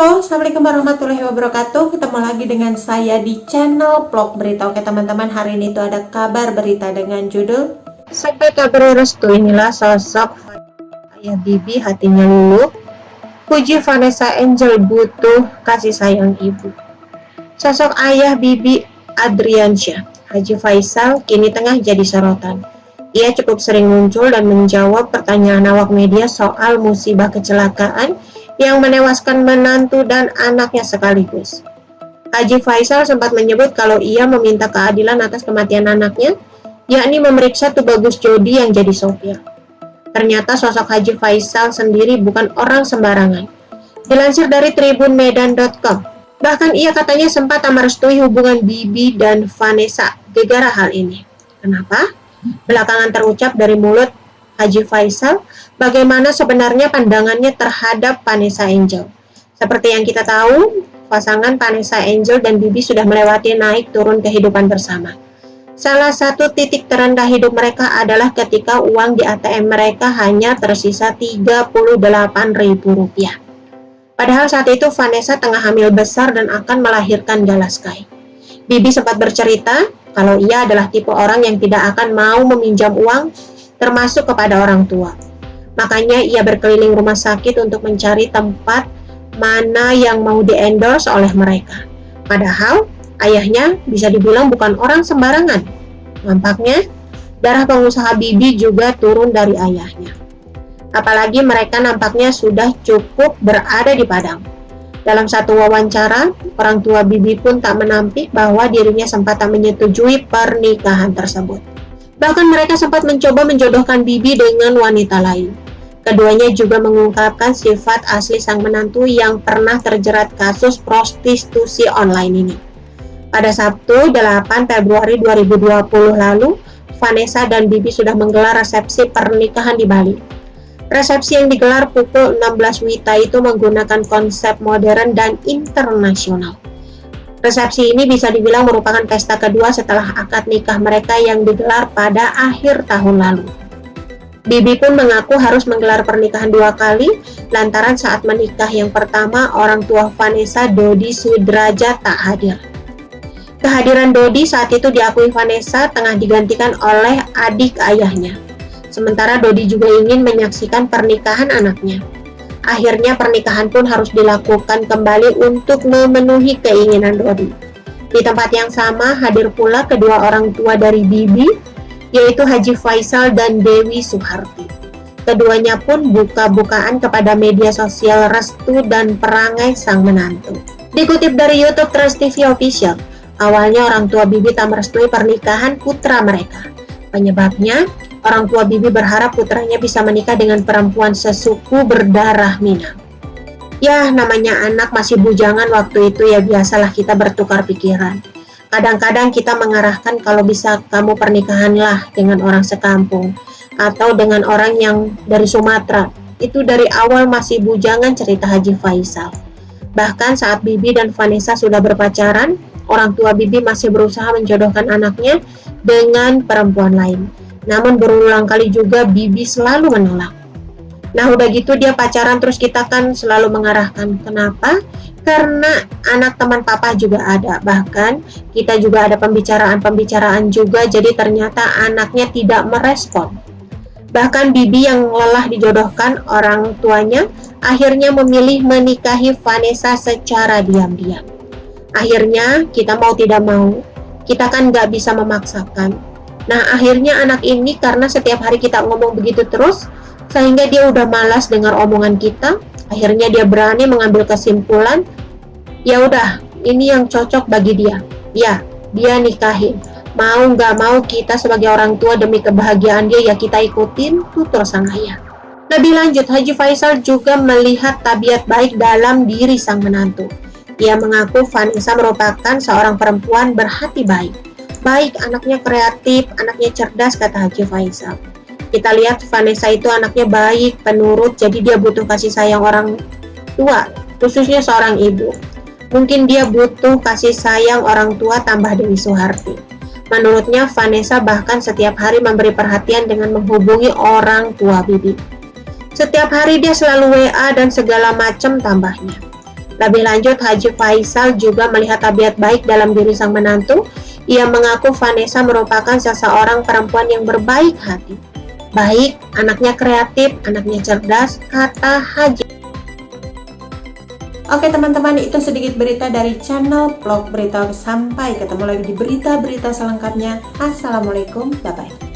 Halo, Assalamualaikum warahmatullahi wabarakatuh. Ketemu lagi dengan saya di channel vlog berita. Oke teman-teman, hari ini tuh ada kabar berita dengan judul Sampai kabar restu, inilah sosok ayah Bibi hatinya luluh. Puji Vanessa Angel butuh kasih sayang ibu. Sosok ayah Bibi Adriansyah, Haji Faisal, kini tengah jadi sorotan. Ia cukup sering muncul dan menjawab pertanyaan awak media soal musibah kecelakaan yang menewaskan menantu dan anaknya sekaligus. Haji Faisal sempat menyebut kalau ia meminta keadilan atas kematian anaknya, yakni memeriksa Tubagus Jodi yang jadi sopir. Ternyata sosok Haji Faisal sendiri bukan orang sembarangan. Dilansir dari tribunmedan.com, bahkan ia katanya sempat tak merestui hubungan Bibi dan Vanessa gegara hal ini. Kenapa? Belakangan terucap dari mulut Haji Faisal bagaimana sebenarnya pandangannya terhadap Vanessa Angel. Seperti yang kita tahu, pasangan Vanessa Angel dan Bibi sudah melewati naik turun kehidupan bersama. Salah satu titik terendah hidup mereka adalah ketika uang di ATM mereka hanya tersisa Rp38.000. Padahal saat itu Vanessa tengah hamil besar dan akan melahirkan Galaskai. Bibi sempat bercerita kalau ia adalah tipe orang yang tidak akan mau meminjam uang, termasuk kepada orang tua. Makanya ia berkeliling rumah sakit untuk mencari tempat mana yang mau di-endorse oleh mereka. Padahal ayahnya bisa dibilang bukan orang sembarangan. Nampaknya darah pengusaha Bibi juga turun dari ayahnya. Apalagi mereka nampaknya sudah cukup berada di Padang. Dalam satu wawancara, orang tua Bibi pun tak menampik bahwa dirinya sempat tak menyetujui pernikahan tersebut. Bahkan mereka sempat mencoba menjodohkan Bibi dengan wanita lain. Keduanya juga mengungkapkan sifat asli sang menantu yang pernah terjerat kasus prostitusi online ini. Pada Sabtu 8 Februari 2020 lalu, Vanessa dan Bibi sudah menggelar resepsi pernikahan di Bali. Resepsi yang digelar pukul 16 WITA itu menggunakan konsep modern dan internasional. Resepsi ini bisa dibilang merupakan pesta kedua setelah akad nikah mereka yang digelar pada akhir tahun lalu. Bibi pun mengaku harus menggelar pernikahan dua kali lantaran saat menikah yang pertama orang tua Vanessa, Dodi Sudrajat, tak hadir. Kehadiran Dodi saat itu diakui Vanessa tengah digantikan oleh adik ayahnya. Sementara Dodi juga ingin menyaksikan pernikahan anaknya. Akhirnya pernikahan pun harus dilakukan kembali untuk memenuhi keinginan Dodi. Di tempat yang sama hadir pula kedua orang tua dari Bibi, yaitu Haji Faisal dan Dewi Suharti. Keduanya pun buka-bukaan kepada media sosial restu dan perangai sang menantu. Dikutip dari YouTube Trans TV Official, awalnya orang tua Bibi tak merestui pernikahan putra mereka. Penyebabnya, orang tua Bibi berharap putranya bisa menikah dengan perempuan sesuku berdarah Minang. Ya, namanya anak masih bujangan waktu itu ya biasalah kita bertukar pikiran. Kadang-kadang kita mengarahkan kalau bisa kamu pernikahanlah dengan orang sekampung atau dengan orang yang dari Sumatera. Itu dari awal masih bujangan cerita Haji Faisal. Bahkan saat Bibi dan Vanessa sudah berpacaran, orang tua Bibi masih berusaha menjodohkan anaknya dengan perempuan lain. Namun berulang kali juga Bibi selalu menolak. Nah udah gitu dia pacaran terus kita kan selalu mengarahkan. Kenapa? Karena anak teman papa juga ada. Bahkan kita juga ada pembicaraan juga, jadi ternyata anaknya tidak merespon. Bahkan Bibi yang lelah dijodohkan orang tuanya akhirnya memilih menikahi Vanessa secara diam-diam. Akhirnya kita mau tidak mau, kita kan gak bisa memaksakan. Nah akhirnya anak ini karena setiap hari kita ngomong begitu terus, sehingga dia udah malas dengar omongan kita. Akhirnya dia berani mengambil kesimpulan, ya udah ini yang cocok bagi dia. Ya, dia nikahin. Mau gak mau kita sebagai orang tua demi kebahagiaan dia ya kita ikutin tutur sang ayah. Lebih lanjut, Haji Faisal juga melihat tabiat baik dalam diri sang menantu. Ia mengaku Vanessa merupakan seorang perempuan berhati baik. Baik, anaknya kreatif, anaknya cerdas, kata Haji Faisal. Kita lihat Vanessa itu anaknya baik, penurut, jadi dia butuh kasih sayang orang tua, khususnya seorang ibu. Mungkin dia butuh kasih sayang orang tua tambah Dewi Suharti. Menurutnya Vanessa bahkan setiap hari memberi perhatian dengan menghubungi orang tua Bibi. Setiap hari dia selalu WA dan segala macam tambahnya. Lebih lanjut, Haji Faisal juga melihat tabiat baik dalam diri sang menantu. Ia mengaku Vanessa merupakan seseorang perempuan yang berbaik hati. Baik, anaknya kreatif, anaknya cerdas, kata Haji. Oke teman-teman, itu sedikit berita dari channel Vlog Berita. Sampai ketemu lagi di berita-berita selengkapnya. Assalamualaikum, bye-bye.